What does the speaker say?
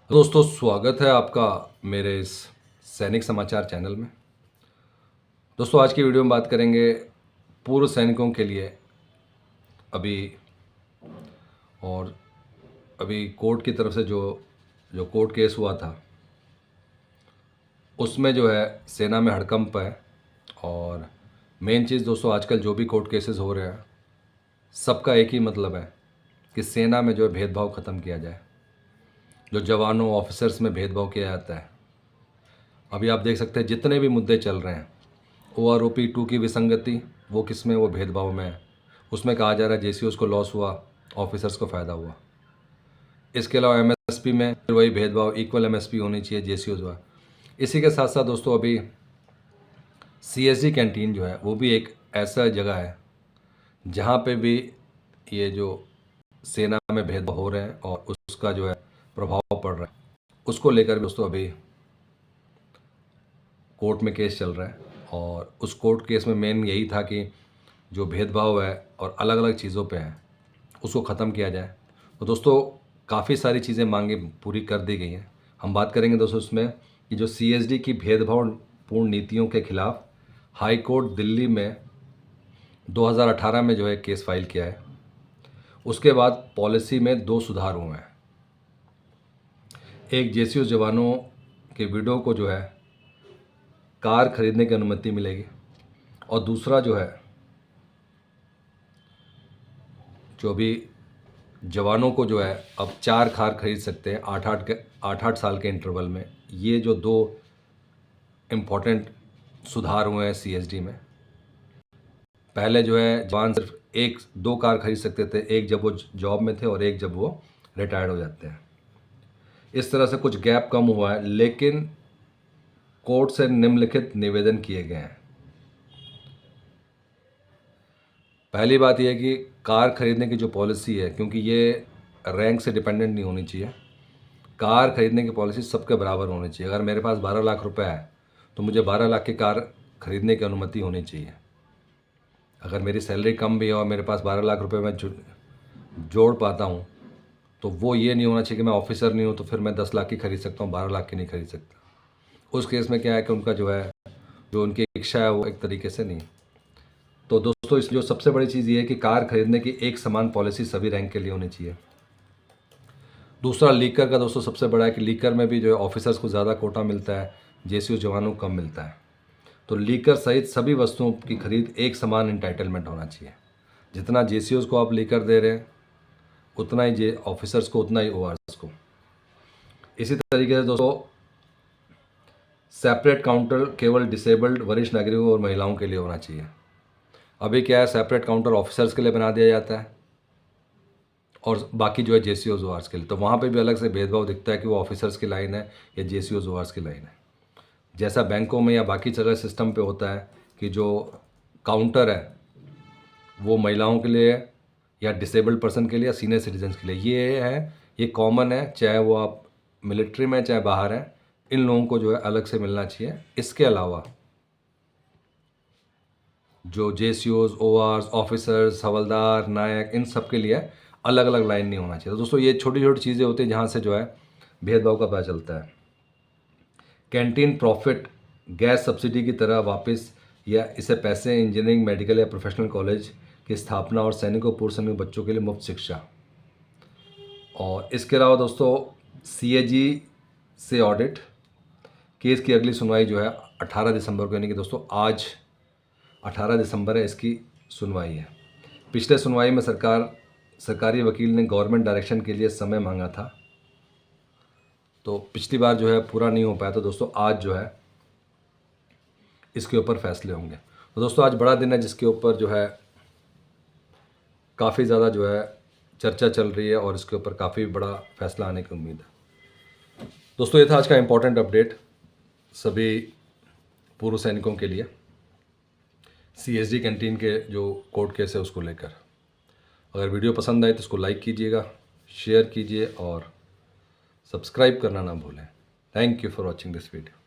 दोस्तों, स्वागत है आपका मेरे इस सैनिक समाचार चैनल में। दोस्तों, आज की वीडियो में बात करेंगे पूर्व सैनिकों के लिए अभी कोर्ट की तरफ से जो जो कोर्ट केस हुआ था उसमें जो है सेना में हड़कंप है। और मेन चीज़ दोस्तों, आजकल जो भी कोर्ट केसेस हो रहे हैं सबका एक ही मतलब है कि सेना में जो है भेदभाव ख़त्म किया जाए। जो जवानों ऑफिसर्स में भेदभाव किया जाता है, अभी आप देख सकते हैं जितने भी मुद्दे चल रहे हैं, OROP 2 की विसंगति वो किस में, वो भेदभाव में है। उसमें कहा जा रहा है JCOs को लॉस हुआ, ऑफिसर्स को फ़ायदा हुआ। इसके अलावा MSP में फिर वही भेदभाव, इक्वल MSP होनी चाहिए, JCOs हुआ। इसी के साथ साथ दोस्तों, अभी CSD कैंटीन जो है वो भी एक ऐसा जगह है जहाँ पे भी ये जो सेना में भेदभाव हो रहे हैं और उसका जो है प्रभाव पड़ रहा है, उसको लेकर भी दोस्तों अभी कोर्ट में केस चल रहा है। और उस कोर्ट केस में मेन यही था कि जो भेदभाव है और अलग अलग चीज़ों पे है उसको ख़त्म किया जाए। तो दोस्तों, काफ़ी सारी चीज़ें मांगे पूरी कर दी गई हैं। हम बात करेंगे दोस्तों इसमें कि जो CSD की भेदभावपूर्ण नीतियों के खिलाफ हाई कोर्ट दिल्ली में 2018 में जो है केस फाइल किया है। उसके बाद पॉलिसी में 2 सुधार हुए हैं। एक, JCO जवानों के विडो को जो है कार खरीदने की अनुमति मिलेगी, और दूसरा जो है जो भी जवानों को जो है अब 4 कार खरीद सकते हैं 8 साल के इंटरवल में। ये जो 2 इम्पॉर्टेंट सुधार हुए हैं CSD में। पहले जो है जवान सिर्फ 1-2 कार खरीद सकते थे, एक जब वो जॉब में थे और एक जब वो रिटायर्ड हो जाते हैं। इस तरह से कुछ गैप कम हुआ है, लेकिन कोर्ट से निम्नलिखित निवेदन किए गए हैं। पहली बात यह है कि कार खरीदने की जो पॉलिसी है, क्योंकि ये रैंक से डिपेंडेंट नहीं होनी चाहिए, कार खरीदने की पॉलिसी सबके बराबर होनी चाहिए। अगर मेरे पास 12 लाख रुपए है तो मुझे 12 लाख की कार खरीदने की अनुमति होनी चाहिए। अगर मेरी सैलरी कम भी है और मेरे पास 12 लाख रुपए मैं जोड़ पाता हूँ, तो वो ये नहीं होना चाहिए कि मैं ऑफिसर नहीं हूँ तो फिर मैं 10 लाख की खरीद सकता हूँ, 12 लाख की नहीं खरीद सकता। उस केस में क्या है कि उनका जो है जो उनकी इच्छा है वो एक तरीके से नहीं। तो दोस्तों, इस जो सबसे बड़ी चीज़ ये है कि कार खरीदने की एक समान पॉलिसी सभी रैंक के लिए होनी चाहिए। दूसरा, लीकर का दोस्तों सबसे बड़ा है कि लीकर में भी जो है ऑफिसर्स को ज़्यादा कोटा मिलता है, JCO जवानों को कम मिलता है। तो लीकर सहित सभी वस्तुओं की खरीद एक समान इंटाइटलमेंट होना चाहिए। जितना JCOs को आप लीकर दे रहे हैं उतना ही ऑफिसर्स को, उतना ही ORs को। इसी तरीके से दोस्तों, सेपरेट काउंटर केवल डिसेबल्ड वरिष्ठ नागरिकों और महिलाओं के लिए होना चाहिए। अभी क्या है, सेपरेट काउंटर ऑफिसर्स के लिए बना दिया जाता है और बाकी जो है JCOs ORs के लिए। तो वहाँ पे भी अलग से भेदभाव दिखता है कि वो ऑफिसर्स की लाइन है या JCOs ORs की लाइन है। जैसा बैंकों में या बाकी जगह सिस्टम पे होता है कि जो काउंटर है वो महिलाओं के लिए या डिसेबल्ड पर्सन के लिए या सीनियर सिटीजन्स के लिए, ये कॉमन है, चाहे वो आप मिलिट्री में चाहे बाहर हैं, इन लोगों को जो है अलग से मिलना चाहिए। इसके अलावा जो JCOs ORs ऑफिसर्स, हवलदार, नायक, इन सब के लिए अलग अलग लाइन नहीं होना चाहिए। तो दोस्तों, ये छोटी छोटी चीज़ें होती हैं जहाँ से जो है भेदभाव का पता चलता है। कैंटीन प्रॉफिट गैस सब्सिडी की तरह वापस, या इसे पैसे इंजीनियरिंग, मेडिकल या प्रोफेशनल कॉलेज की स्थापना और सैनिकों, पूर्व सैनिक बच्चों के लिए मुफ्त शिक्षा। और इसके अलावा दोस्तों, CAG से ऑडिट केस की अगली सुनवाई जो है 18 दिसंबर को, यानी कि दोस्तों आज 18 दिसंबर है, इसकी सुनवाई है। पिछले सुनवाई में सरकारी वकील ने गवर्नमेंट डायरेक्शन के लिए समय मांगा था, तो पिछली बार जो है पूरा नहीं हो पाया। तो दोस्तों, आज जो है इसके ऊपर फैसले होंगे। तो दोस्तों, आज बड़ा दिन है जिसके ऊपर जो है काफ़ी ज़्यादा जो है चर्चा चल रही है और इसके ऊपर काफ़ी बड़ा फैसला आने की उम्मीद है। दोस्तों, ये था आज का इम्पोर्टेंट अपडेट सभी पूर्व सैनिकों के लिए, CSD कैंटीन के जो कोर्ट केस है उसको लेकर। अगर वीडियो पसंद आए तो इसको लाइक कीजिएगा, शेयर कीजिए और सब्सक्राइब करना ना भूलें। Thank you for watching this video.